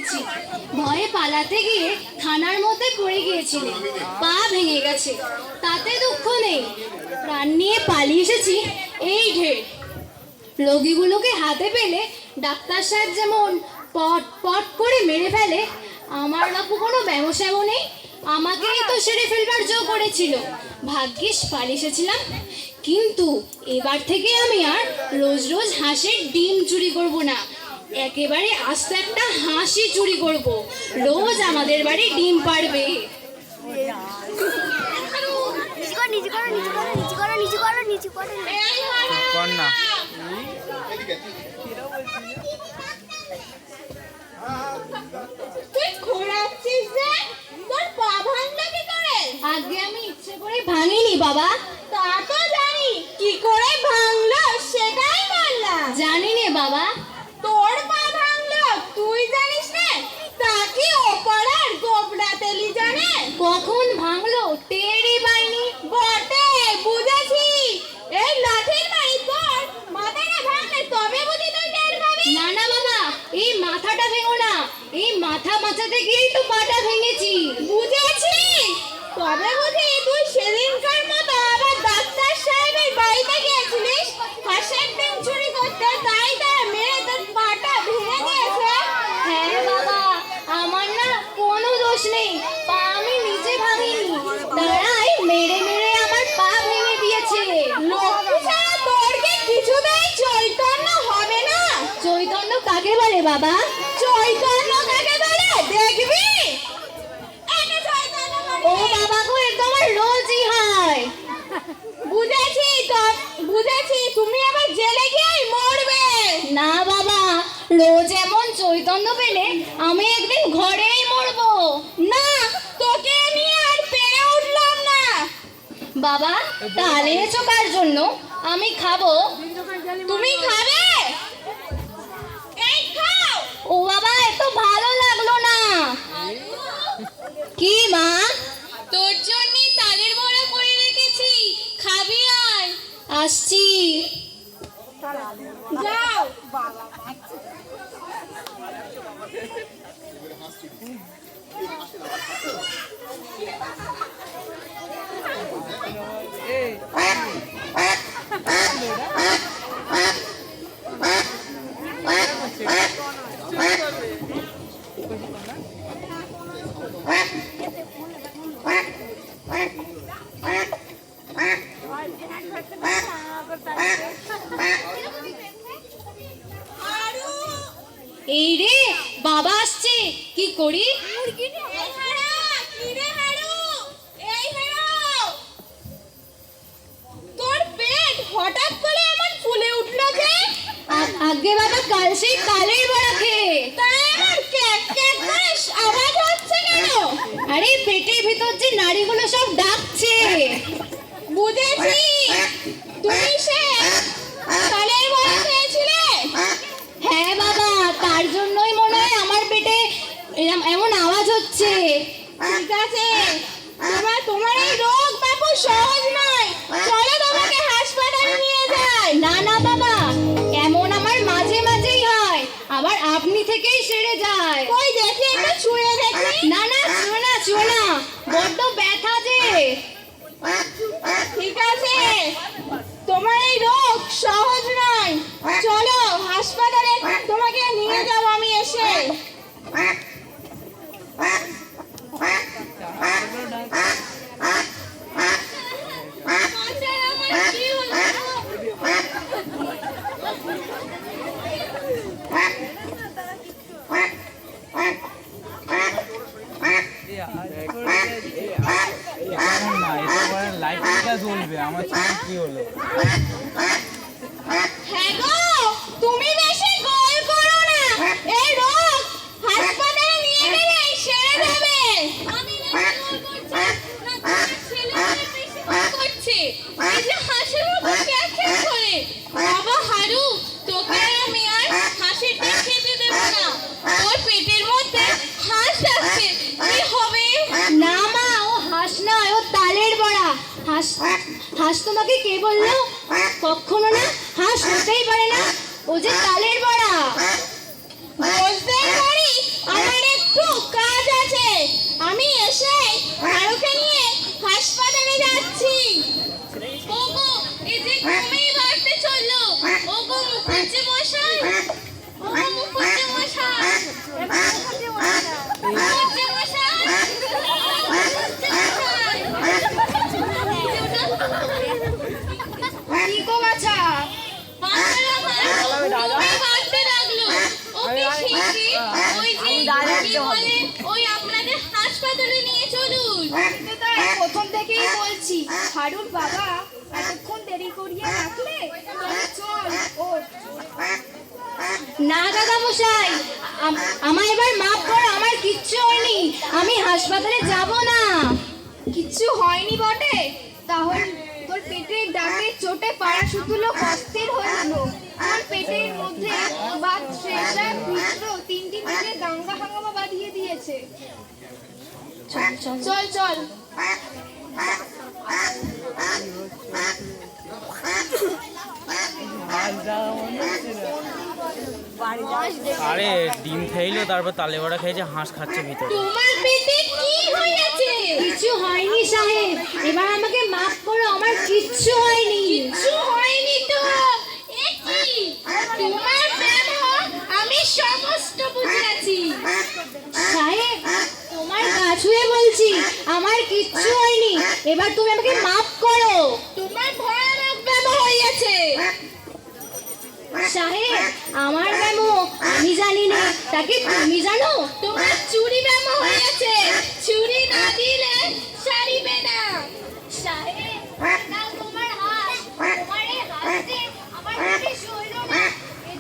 দিচ্ছি। ভয়ে পালাতে গিয়ে থানার মধ্যে পড়ে গিয়েছিলেন, পা ভেঙে গেছে, তাতে দুঃখ নেই, প্রাণ নিয়ে পালিয়ে এসেছি এই ঢের। রোগীগুলোকে হাতে পেলে ডাক্তার সাহেব যেমন পট পট করে মেরে ফেলে, আমার বাপু কোনো ব্যবসাও নেই, আমাকেই তো সেরে ফেলবার জো করেছিল। ভাগ্যিস পালিয়ে এসেছিলাম। কিন্তু এবার থেকে আমি আর রোজ রোজ হাঁসের ডিম চুরি করব না, একেবারে আস্ত একটা হাঁসই চুরি করব, রোজ আমাদের বাড়ি ডিম পাড়বে। আগে আমি ইচ্ছে করে ভাঙিনি বাবা। তা তো জানি, কি করে ভাঙলো সেটাই বললাম। জানি নে বাবা। তোর পা ভাঙলো তুই জানিস না? তা কি ওপাড়ার গোবরা তেলি জানে? কখন ভাঙলো টেরই পাইনি। বটে, বুঝেছি। এই লাঠির বাড়ি তোর মাথাটা ভাঙলে তবে বুঝি তুই টের পাবি। না না বাবা, এই মাথাটা ভেঙো না, এই মাথা বাঁচাতে গিয়েই তো পাটা ভেঙেছি। বুঝেছি, তবে বুঝি তুই সেদিনকার মতো আবার ডাক্তার সাহেবের বাড়িতে গিয়েছিলিস হাঁসের ডিম চুরি করতে, তাই তারা মেরে তোর পাটা ভেঙে দিয়েছে। হ্যাঁ বাবা, আমার না কোনো দোষ নেই, পা আমি নিজে ভাঙিনি, তারাই মেরে মেরে আমার পা ভেঙে দিয়েছে। লক্ষ্মী ছাড়া তোর কি কিছুতেই চৈতন্য হবে না? চৈতন্য কাকে বলে বাবা? চৈতন্য কাকে বলে দেখবি? একে চৈতন্য ও বলে। বাবা গো, এ তো আমার রোজই হয়। বুঝেছি তো, বুঝেছি, তুমি আবার জেলে গিয়েই মরবে। না বাবা, রোজ এমন চৈতন্য পেলে আমি একদিন ঘরেই মরবো। না, তোকে নিয়ে আর পেরে উঠলাম না। বাবা, তাহলে এনেছো কার জন্য? আমি খাবো। তুমি খাবে? এই খাও। ও বাবা, এত ভালো লাগলো না। কি মা? তোর জন্য তালের বড়া করে রেখেছি, খাবি আয়। আসছি। যাও। এই রে, বাবা আসছে, কি করি? তোর পেট হঠাৎ করে এমন ফুলে উঠলো যে? আগে বাবা, কাল সেই তালের বড়া খেয়ে। তাই আমার ক্যাক ক্যাক করে আওয়াজ হচ্ছে কেন? আরে পেটের ভিতর যে নাড়িগুলো সব ডাকছে। বুঝেছি, তুমি সে তালের বড়া খেয়েছিলে। হ্যাঁ বাবা, তার জন্যই মনে হয় আমার পেটে এমন আওয়াজ হচ্ছে। ঠিক আছে, তোমার এই রোগ বাপু সহজ নয়, চলো তোমাকে হাসপাতালে নিয়ে যাই। না না বাবা, এমন আমার মাঝে মাঝেই হয়, আবার আপনি থেকেই সেরে যায়। ওই দেখি, একটু ছুঁয়ে দেখি। না না, ছুঁয়ো না, ছুঁয়ো না, বড্ড ব্যথা যে। ঠিক আছে, তোমার এই রোগ সহজ নয়, চলো হাসপাতালে তোমাকে নিয়ে যাব আমি এসে। আমার ছেলে কি হলো? হ্যাঁ গো, তুমি বেশি গোল করো না, এই রোগ হাসপাতালে নিয়ে গেলে সেরে যাবে। আমি বেশি গোল করছি না, তোমার ছেলে বেশি গোল করছে। এই যে হাসির মতো ক্যাক ক্যাক করে। বাবা হারু, তোকে আমি আর হাসির ডিম খেতে দেব না, তোর পেটের মধ্যে হাঁস আছে, কি হবে? না মা, ও হাঁস নয়, ও তালের বড়া। হাঁস হাঁস তোমাকে কে বললো? কখনো না, হাঁস হতেই পারে না, ও যে তালের বড়া। বুঝতেই পারি আমার আমাকে বলেন ওই আপনাদের হাসপাতালে নিয়ে চলুন। তো তাই প্রথম থেকেই বলছি হারুর বাবা এতক্ষণ দেরি করিয়ে রাখলে চল ওঠ। না দাদা মশাই, আমায় এবার মাফ করো, আমার কিচ্ছু হয়নি, আমি হাসপাতালে যাব না। কিচ্ছু হয়নি বটে? তাহলে তোর পেটে ডাকের চোটে পাড়া সুতুলো অস্থির হয়ে গেল। তোর পেটের মধ্যে বাত শেষা ভিত্র তিনটি মিলে দাঙ্গা হাঙ্গামা বাঁধিয়ে দিয়েছে। চল চল। আরে ডিম খাইলো, তারপর তালে বড়া খেয়েছে, হাঁস খাচ্ছে ভিতরে। তোমার পেটে কি হয়েছে? কিছু হয়নি সাহেব, এবার আমাকে মাফ করো, আমার কিচ্ছু হয়নি। কিছু হয়নি তো? এ কি? তোমার ব্যবহার আমি সমস্ত বুঝেছি। সাহেব, তোমার গা ছুঁয়ে বলছি আমার কিচ্ছু হয়নি, এবার তুমি আমাকে মাফ করো। তোমার ভয়ানক ব্যবহার হয়েছে। সাহেব, আমার ব্যামো আমি জানি না, তাকে তুমি জানো? তোমার